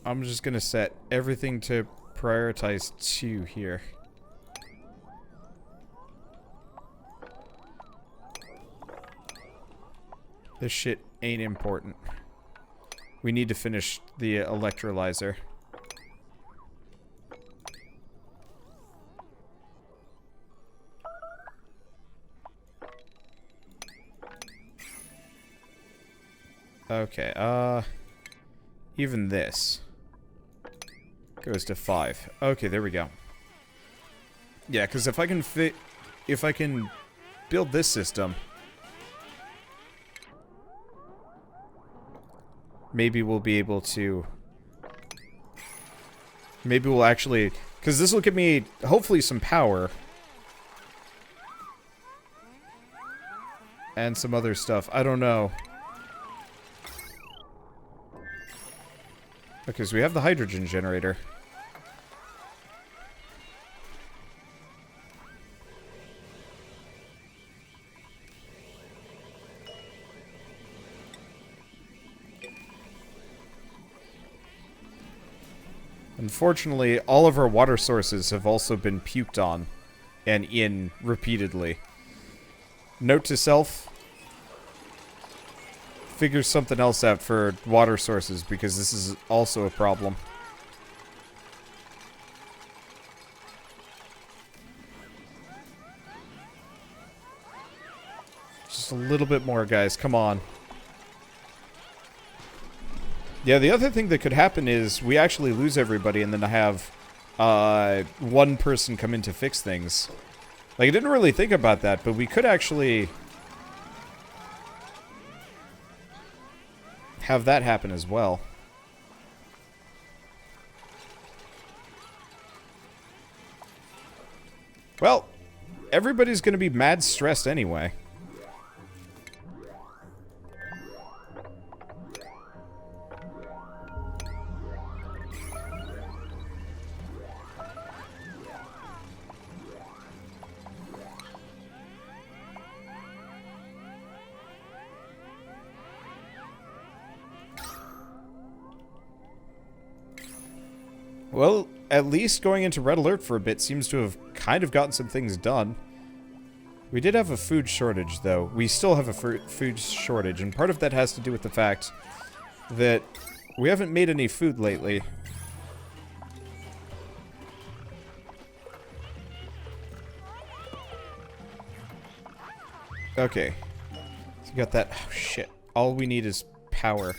I'm just gonna set everything to prioritize 2 here. This shit ain't important. We need to finish the electrolyzer. Okay, even this goes to 5. Okay, there we go. Yeah, because if I can build this system, maybe we'll be able to, maybe we'll actually, because this will give me, hopefully, some power. And some other stuff. I don't know. Okay, so we have the hydrogen generator. Unfortunately, all of our water sources have also been puked on and in repeatedly. Note to self, figure something else out for water sources, because this is also a problem. Just a little bit more, guys. Come on. Yeah, the other thing that could happen is we actually lose everybody and then have one person come in to fix things. Like, I didn't really think about that, but we could actually have that happen as well. Well, everybody's gonna be mad stressed anyway. Well, at least going into red alert for a bit seems to have kind of gotten some things done. We did have a food shortage, though. We still have a food shortage, and part of that has to do with the fact that we haven't made any food lately. Okay. So we got that. Oh, shit. All we need is power.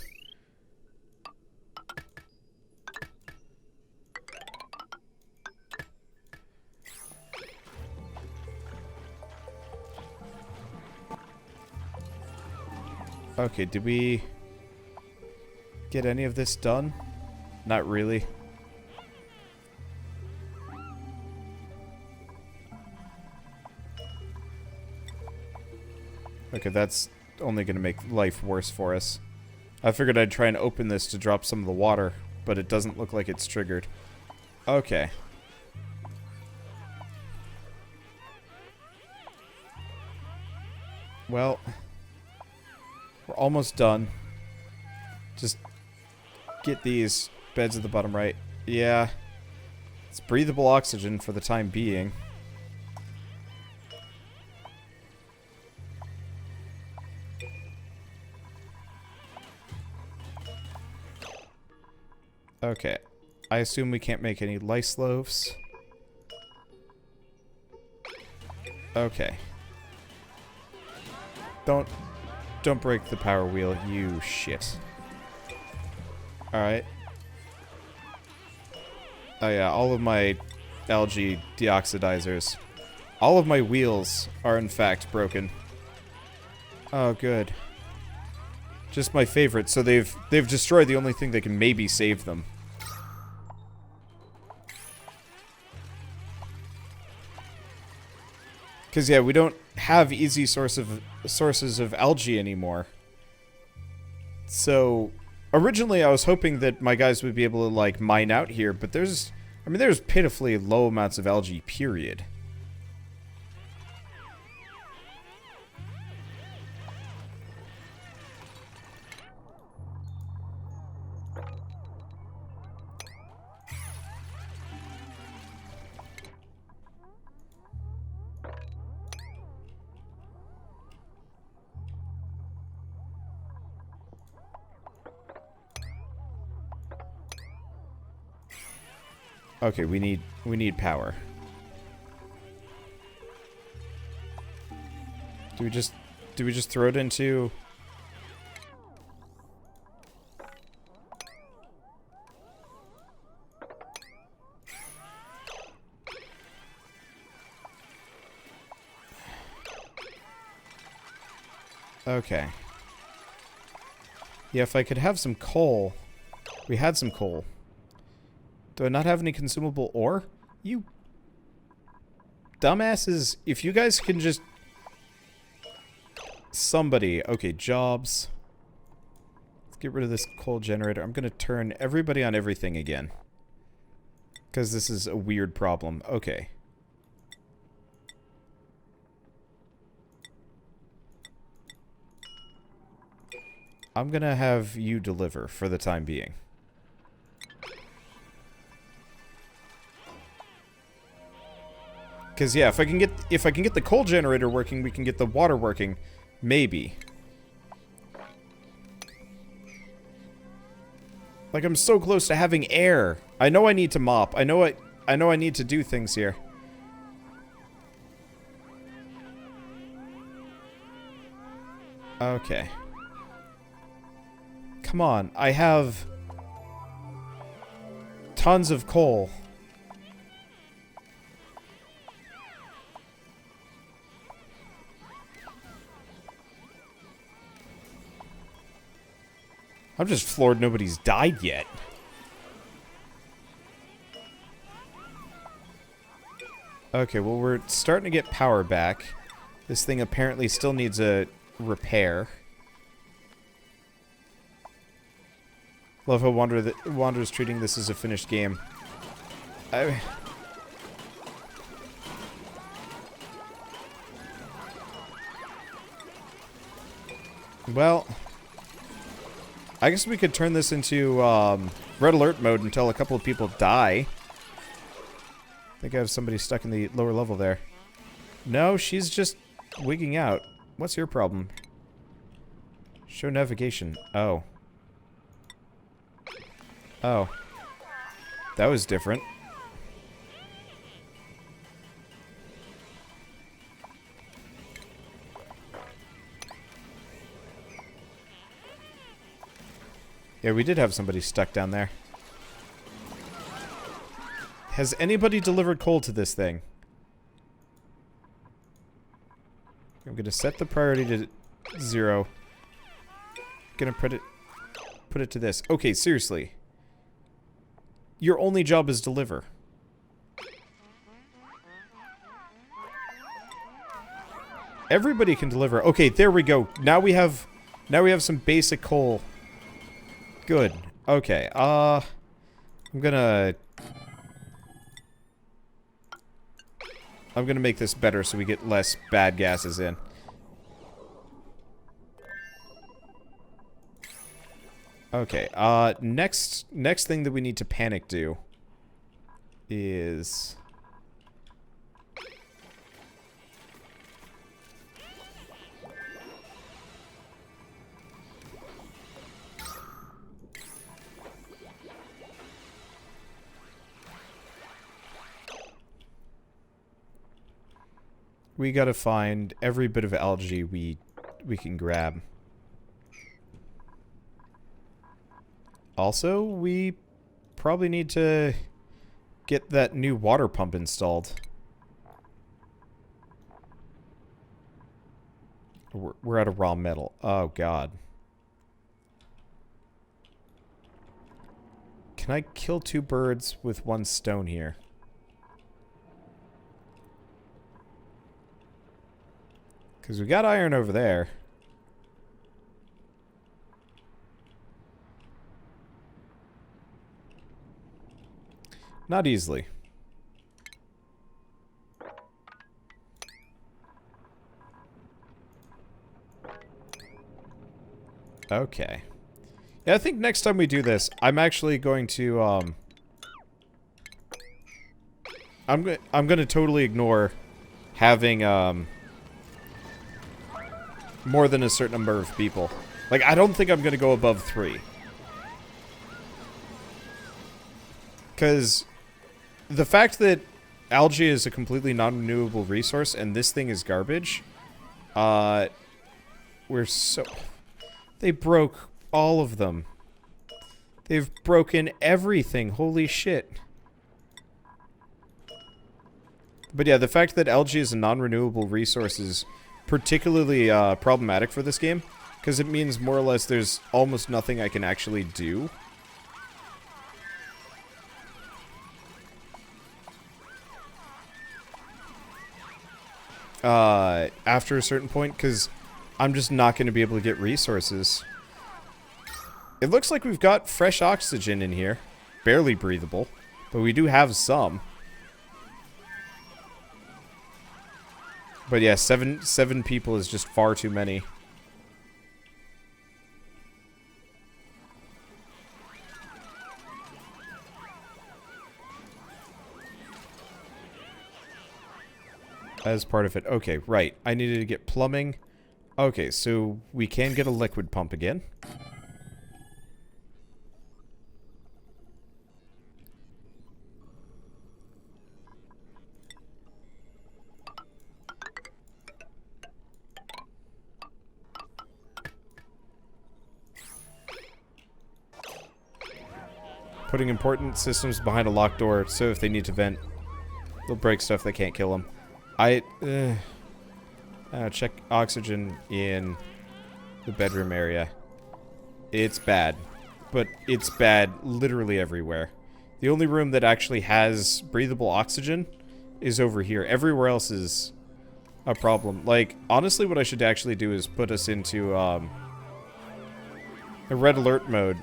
Okay, did we get any of this done? Not really. Okay, that's only going to make life worse for us. I figured I'd try and open this to drop some of the water, but it doesn't look like it's triggered. Okay. Well, we're almost done. Just get these beds at the bottom right. Yeah. It's breathable oxygen for the time being. Okay. I assume we can't make any lice loaves. Okay. Don't break the power wheel, you shit. Alright. Oh yeah, all of my algae deoxidizers. All of my wheels are in fact broken. Oh, good. Just my favorite, so they've destroyed the only thing that can maybe save them. Because, yeah, we don't have easy sources of algae anymore. So, originally I was hoping that my guys would be able to, like, mine out here, but there's pitifully low amounts of algae, period. Okay, we need power. Do we just throw it into... Okay. Yeah, if I could have some coal. We had some coal. Do I not have any consumable ore? You dumbasses, if you guys can just... Somebody. Okay, jobs. Let's get rid of this coal generator. I'm gonna turn everybody on everything again. Because this is a weird problem. Okay. I'm gonna have you deliver for the time being. Because yeah, if I can get the coal generator working, we can get the water working, maybe. Like I'm so close to having air. I know I need to mop. I know I need to do things here. Okay. Come on, I have tons of coal. I'm just floored nobody's died yet. Okay, well we're starting to get power back. This thing apparently still needs a repair. Love how Wander's treating this as a finished game. Well, I guess we could turn this into red alert mode until a couple of people die. I think I have somebody stuck in the lower level there. No, she's just wigging out. What's your problem? Show navigation. Oh. Oh. That was different. Yeah, we did have somebody stuck down there. Has anybody delivered coal to this thing? I'm gonna set the priority to 0. Gonna put it to this. Okay, seriously. Your only job is deliver. Everybody can deliver. Okay, there we go. Now we have some basic coal. Good. Okay. I'm gonna make this better so we get less bad gases in. Okay, next thing that we need to panic do is... We gotta find every bit of algae we can grab. Also, we probably need to get that new water pump installed. We're out of raw metal. Oh, God. Can I kill 2 birds with 1 stone here? Because we got iron over there. Not easily. Okay. Yeah, I think next time we do this, I'm actually going to, I'm gonna totally ignore having, more than a certain number of people. Like, I don't think I'm gonna go above 3. Because the fact that algae is a completely non-renewable resource and this thing is garbage, we're so... They broke all of them. They've broken everything. Holy shit. But yeah, the fact that algae is a non-renewable resource is particularly problematic for this game, because it means more or less there's almost nothing I can actually do. After a certain point, because I'm just not going to be able to get resources. It looks like we've got fresh oxygen in here. Barely breathable, but we do have some. But yeah, seven people is just far too many. As part of it. Okay, right. I needed to get plumbing. Okay, so we can get a liquid pump again. Putting important systems behind a locked door, so if they need to vent, they'll break stuff that can't kill them. Check oxygen in the bedroom area. It's bad. But it's bad literally everywhere. The only room that actually has breathable oxygen is over here. Everywhere else is a problem. Like, honestly, what I should actually do is put us into, a red alert mode.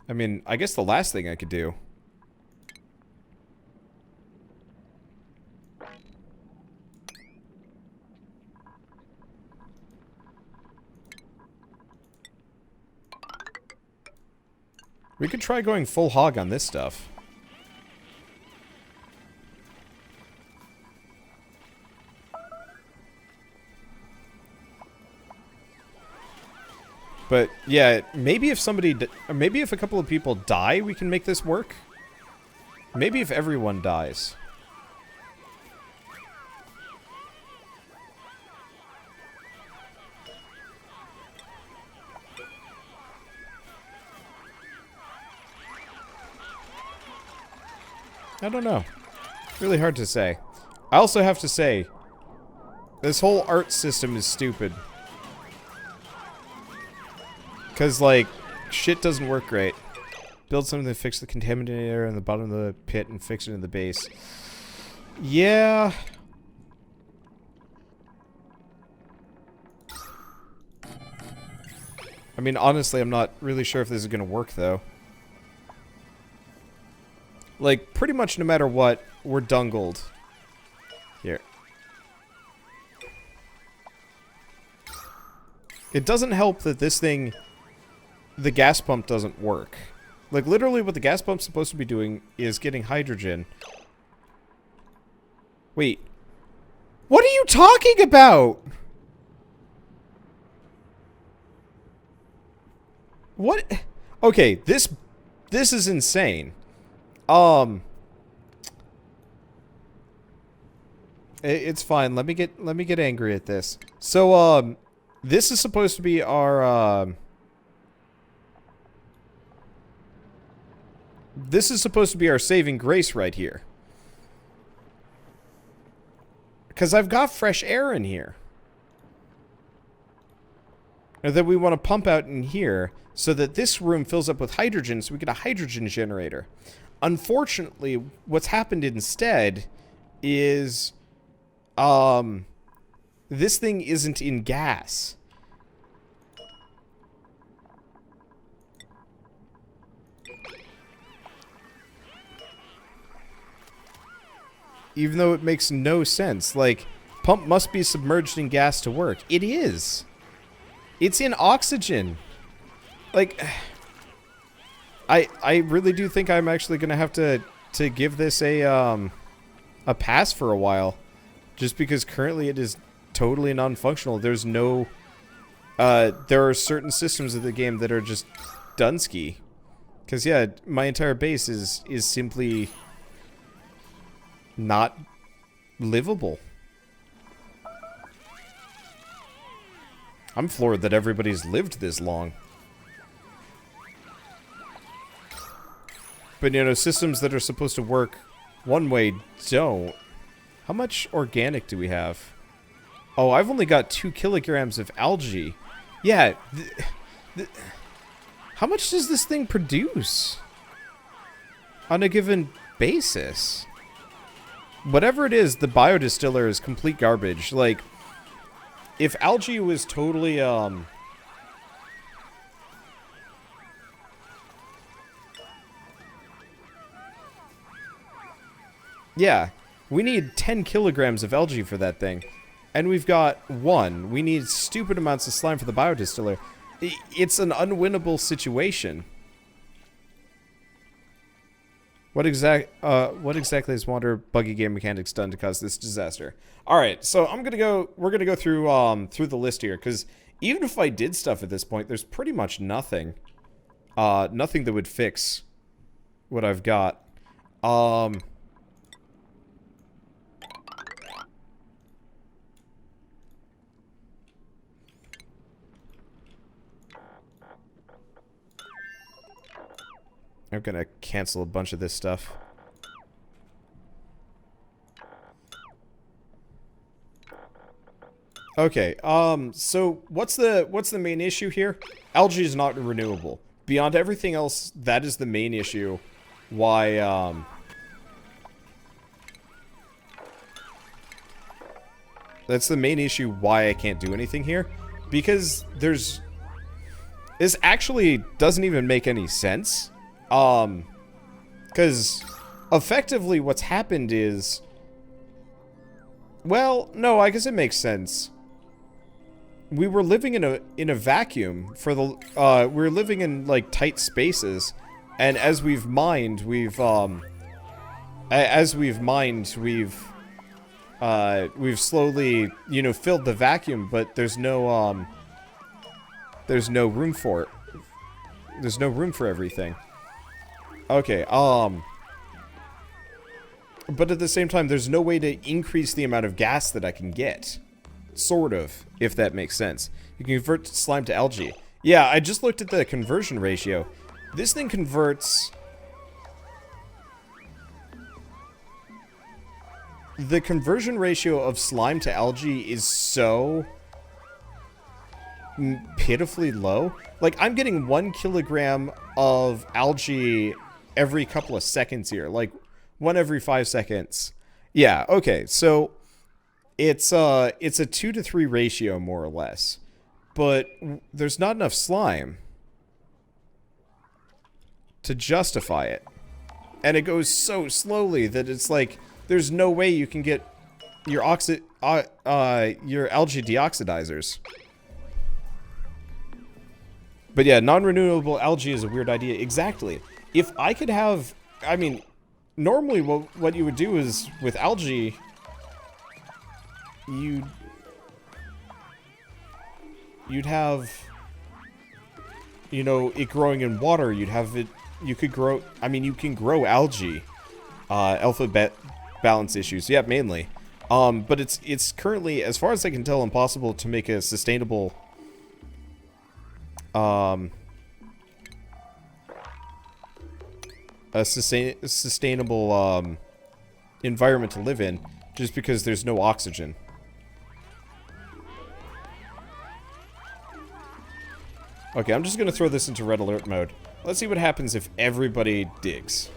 I mean, I guess the last thing I could do... We could try going full hog on this stuff. But yeah, maybe if maybe if a couple of people die, we can make this work. Maybe if everyone dies. I don't know. Really hard to say. I also have to say, this whole art system is stupid. Because, like, shit doesn't work great. Build something to fix the contaminator in the bottom of the pit and fix it in the base. Yeah. I mean, honestly, I'm not really sure if this is going to work, though. Like, pretty much no matter what, we're dungled. Here. It doesn't help that this thing, the gas pump doesn't work. Like, literally what the gas pump's supposed to be doing is getting hydrogen. Wait. What are you talking about? What? Okay, this is insane. It's fine. Let me get angry at this. So, this is supposed to be our, this is supposed to be our saving grace right here. Because I've got fresh air in here. And then we want to pump out in here so that this room fills up with hydrogen so we get a hydrogen generator. Unfortunately, what's happened instead is, this thing isn't in gas. Even though it makes no sense. Like, pump must be submerged in gas to work. It is. It's in oxygen. Like... I really do think I'm actually gonna have to give this a pass for a while, just because currently it is totally non-functional. There's no, there are certain systems of the game that are just Dunsky. Because, yeah, my entire base is simply not livable. I'm floored that everybody's lived this long. But, you know, systems that are supposed to work one way don't. How much organic do we have? Oh, I've only got 2 kilograms of algae. Yeah. How much does this thing produce? On a given basis? Whatever it is, the biodistiller is complete garbage. Like, if algae was totally, yeah, we need 10 kilograms of algae for that thing. And we've got 1. We need stupid amounts of slime for the biodistiller. It's an unwinnable situation. What exactly has Wander buggy game mechanics done to cause this disaster? All right, so we're gonna go through through the list here, because even if I did stuff at this point, there's pretty much nothing. Nothing that would fix what I've got. I'm gonna cancel a bunch of this stuff. Okay, so what's the main issue here? Algae is not renewable. Beyond everything else, that is the main issue. Why, that's the main issue why I can't do anything here. Because this actually doesn't even make any sense. Because effectively what's happened is, well, no, I guess it makes sense. We were living in a vacuum for the, we were living in, like, tight spaces, and as we've mined, we've slowly, you know, filled the vacuum, but there's no room for it. There's no room for everything. Okay, but at the same time, there's no way to increase the amount of gas that I can get. Sort of, if that makes sense. You can convert slime to algae. Yeah, I just looked at the conversion ratio. This thing converts... The conversion ratio of slime to algae is so... pitifully low. Like, I'm getting 1 kilogram of algae every couple of seconds here. Like, 1 every 5 seconds. Yeah, okay, so... It's a 2 to 3 ratio, more or less. But there's not enough slime to justify it. And it goes so slowly that it's like, there's no way you can get your algae deoxidizers. But yeah, non-renewable algae is a weird idea. Exactly. If I could have... I mean, normally what you would do is, with algae... You'd have, you know, it growing in water. You'd have it, you could grow, I mean, you can grow algae. Alphabet balance issues, yeah, mainly. But it's currently, as far as I can tell, impossible to make a sustainable, sustainable, environment to live in, just because there's no oxygen. Okay, I'm just gonna throw this into red alert mode. Let's see what happens if everybody digs.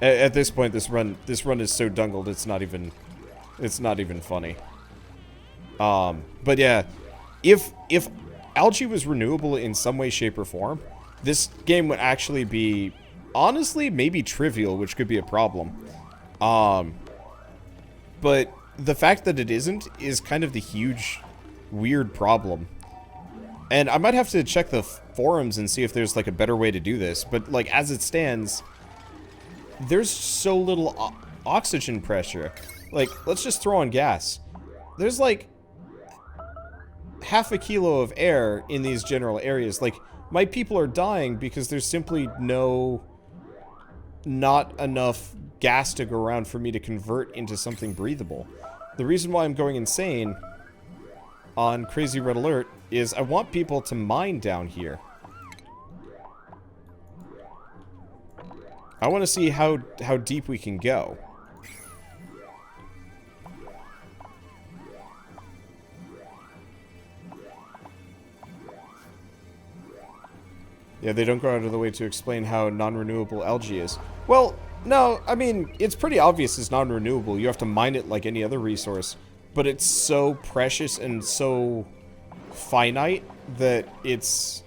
At this point, this run is so dungled, it's not even funny. But yeah, if algae was renewable in some way, shape, or form, this game would actually be, honestly, maybe trivial, which could be a problem. But the fact that it isn't is kind of the huge... weird problem. And I might have to check the forums and see if there's like a better way to do this, but like as it stands, there's so little oxygen pressure. Like, let's just throw on gas. There's like... half a kilo of air in these general areas. Like, my people are dying because there's simply not enough gas to go around for me to convert into something breathable. The reason why I'm going insane on Crazy Red Alert is I want people to mine down here. I want to see how deep we can go. Yeah, they don't go out of the way to explain how non-renewable algae is. Well, no, I mean, it's pretty obvious it's non-renewable. You have to mine it like any other resource. But it's so precious and so finite that it's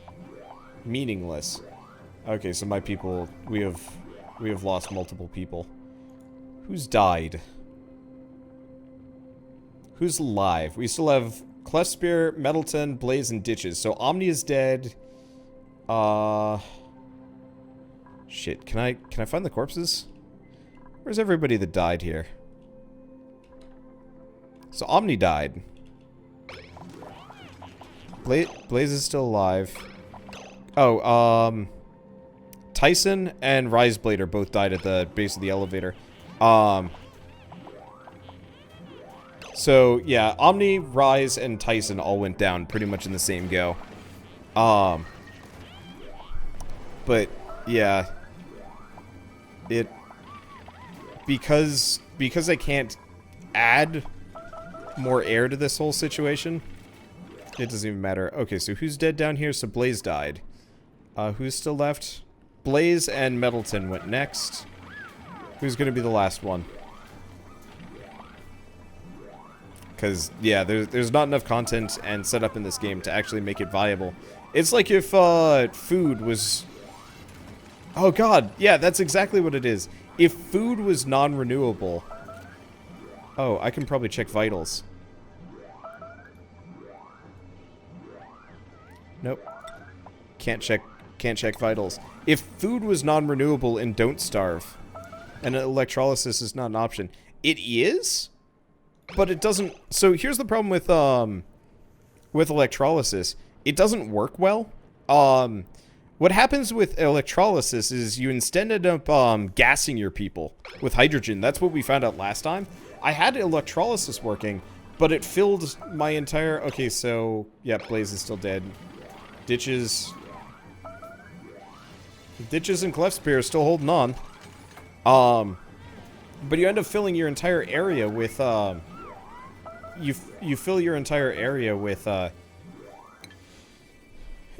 meaningless. Okay, so my people, we have lost multiple people. Who's died? Who's alive? We still have Clefspear, Mettleton, Blaze, and Ditches. So Omni is dead. Shit, can I find the corpses? Where's everybody that died here? So Omni died. Blaze is still alive. Oh, Tyson and Riseblade are both died at the base of the elevator. So, yeah, Omni, Rise, and Tyson all went down pretty much in the same go. But, yeah. Because I can't add more air to this whole situation, it doesn't even matter. Okay, so who's dead down here? So Blaze died. Who's still left? Blaze and Mettleton went next. Who's gonna be the last one? Because, yeah, there's not enough content and setup in this game to actually make it viable. It's like if, food was... Oh god, yeah, that's exactly what it is. If food was non-renewable... Oh, I can probably check vitals. Nope. Can't check vitals. If food was non-renewable in Don't Starve, and electrolysis is not an option, it is? But it doesn't... So here's the problem with electrolysis. It doesn't work well. What happens with electrolysis is you instead end up gassing your people with hydrogen. That's what we found out last time. I had electrolysis working, but it filled my entire... Okay, so... Yeah, Blaze is still dead. Ditches and Clefspear are still holding on. But you end up filling your entire area with... You fill your entire area with...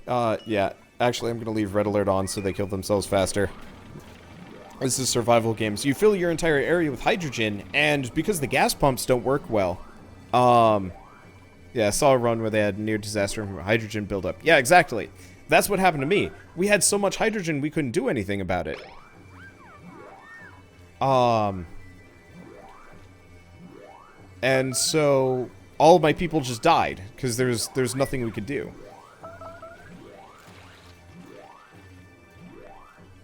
Yeah. Actually, I'm gonna leave Red Alert on so they kill themselves faster. This is survival games. You fill your entire area with hydrogen, and because the gas pumps don't work well, yeah, I saw a run where they had near disaster from hydrogen buildup. Yeah, exactly. That's what happened to me. We had so much hydrogen we couldn't do anything about it. And so all of my people just died because there's nothing we could do.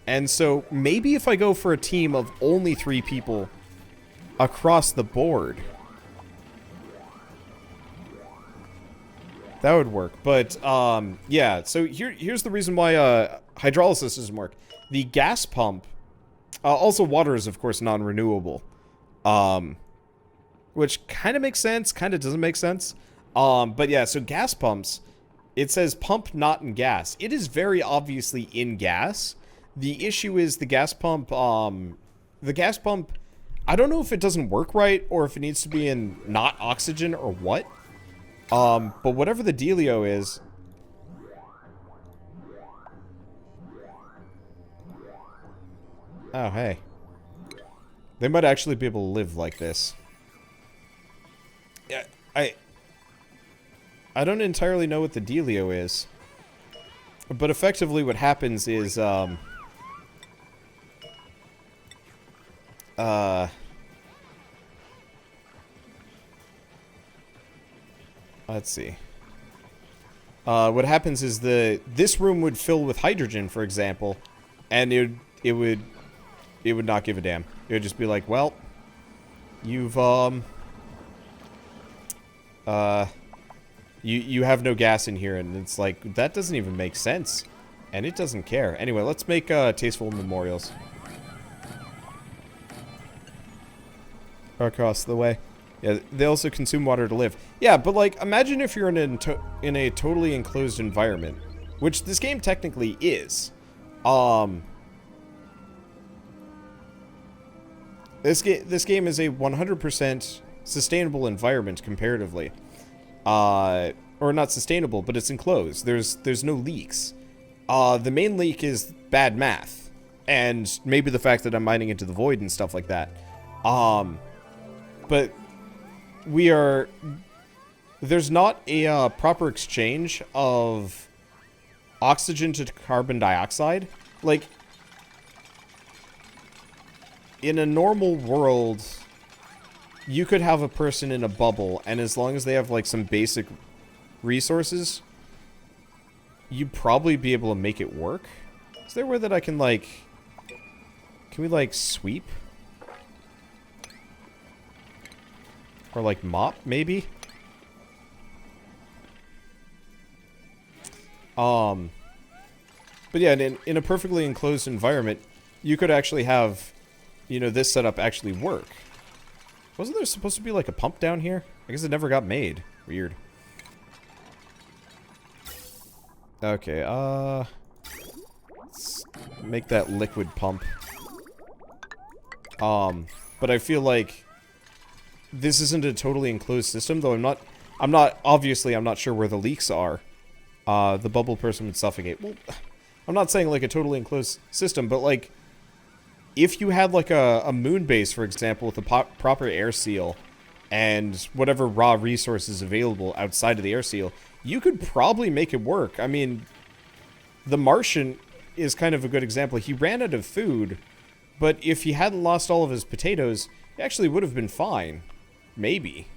And so, maybe if I go for a team of only 3 people across the board, that would work. But, yeah, so here's the reason why hydrolysis doesn't work. The gas pump, also water is, of course, non-renewable, which kind of makes sense, kind of doesn't make sense. But yeah, so gas pumps, it says pump not in gas. It is very obviously in gas. The issue is the gas pump, I don't know if it doesn't work right or if it needs to be in not oxygen or what. But whatever the dealio is... Oh, hey. They might actually be able to live like this. Yeah, I don't entirely know what the dealio is. But effectively what happens is, let's see. What happens is this room would fill with hydrogen, for example, and it would not give a damn. It would just be like, well, you've You have no gas in here, and it's like, that doesn't even make sense. And it doesn't care. Anyway, let's make tasteful memorials. Across the way. Yeah, they also consume water to live. Yeah, but like, imagine if you're in a totally enclosed environment, which this game technically is. This game is a 100% sustainable environment comparatively. Or not sustainable, but it's enclosed. There's no leaks. The main leak is bad math, and maybe the fact that I'm mining into the void and stuff like that. But there's not a proper exchange of oxygen to carbon dioxide. Like, in a normal world, you could have a person in a bubble, and as long as they have, like, some basic resources, you'd probably be able to make it work. Is there a way that I can, like... Can we, like, sweep? Or, like, mop, maybe? But yeah, in a perfectly enclosed environment, you could actually have, you know, this setup actually work. Wasn't there supposed to be, like, a pump down here? I guess it never got made. Weird. Okay, let's make that liquid pump. But I feel like this isn't a totally enclosed system, though I'm not, obviously, I'm not sure where the leaks are. The bubble person would suffocate. Well, I'm not saying, like, a totally enclosed system, but, like, if you had, like, a moon base, for example, with a proper air seal, and whatever raw resources available outside of the air seal, you could probably make it work. I mean, the Martian is kind of a good example. He ran out of food, but if he hadn't lost all of his potatoes, he actually would have been fine. Maybe.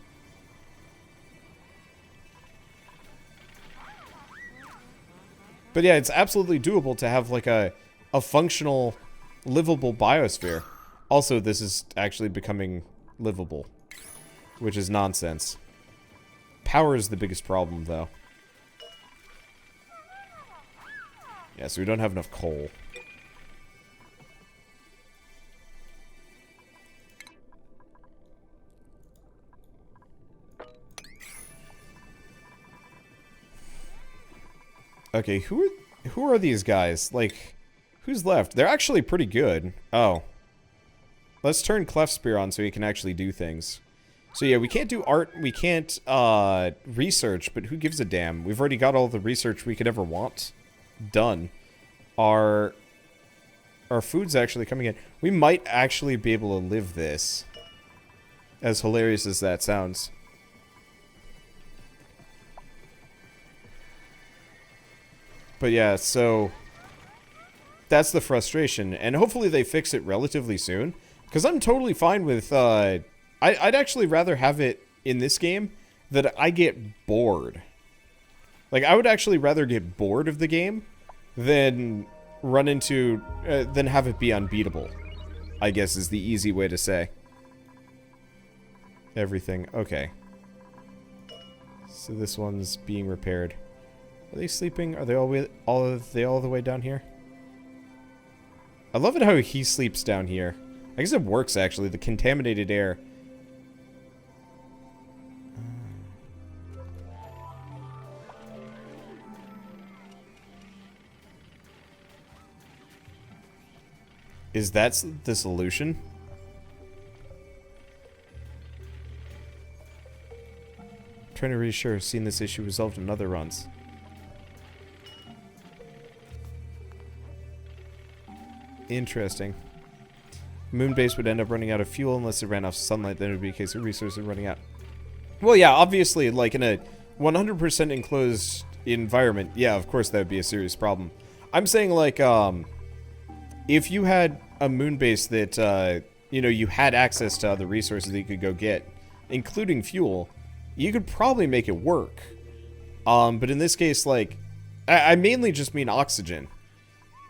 But yeah, it's absolutely doable to have, like, a functional, livable biosphere. Also, this is actually becoming livable, which is nonsense. Power is the biggest problem, though. Yeah, so we don't have enough coal. Okay, who are these guys? Like, who's left? They're actually pretty good. Oh. Let's turn Clef Spear on so he can actually do things. So yeah, we can't do art, we can't research, but who gives a damn? We've already got all the research we could ever want done. Our food's actually coming in. We might actually be able to live this. As hilarious as that sounds. But yeah, so that's the frustration, and hopefully they fix it relatively soon. Because I'm totally fine with, I'd actually rather have it in this game that I get bored. Like, I would actually rather get bored of the game than run into, than have it be unbeatable, I guess is the easy way to say. Everything, okay. So this one's being repaired. Are they sleeping? Are they all the way down here? I love it how he sleeps down here. I guess it works, actually. The contaminated air. Is that the solution? Trying to reassure, seen this issue resolved in other runs. Interesting. Moon base would end up running out of fuel unless it ran off sunlight, then it would be a case of resources running out. Well, yeah, obviously, like in a 100% enclosed environment, yeah, of course that would be a serious problem. I'm saying, like, if you had a moon base that, you know, you had access to other resources that you could go get, including fuel, you could probably make it work. But in this case, like, I mainly just mean oxygen.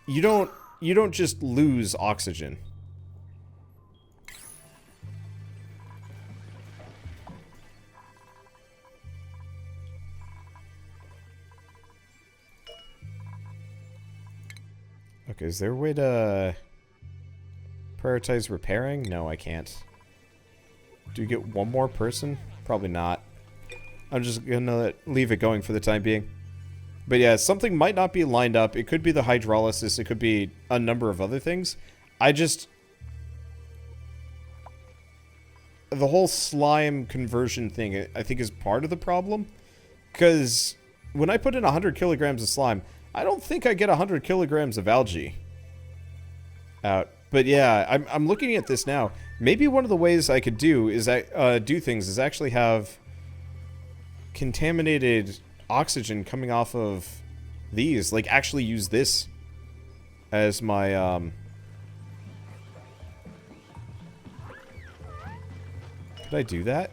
You don't just lose oxygen. Okay, is there a way to prioritize repairing? No, I can't. Do you get one more person? Probably not. I'm just gonna leave it going for the time being. But yeah, something might not be lined up. It could be the hydrolysis. It could be a number of other things. The whole slime conversion thing, I think, is part of the problem. Because when I put in 100 kilograms of slime, I don't think I get 100 kilograms of algae out. But yeah, I'm looking at this now. Maybe one of the ways I could do things is actually have contaminated oxygen coming off of these. Like, actually use this as my, Could I do that?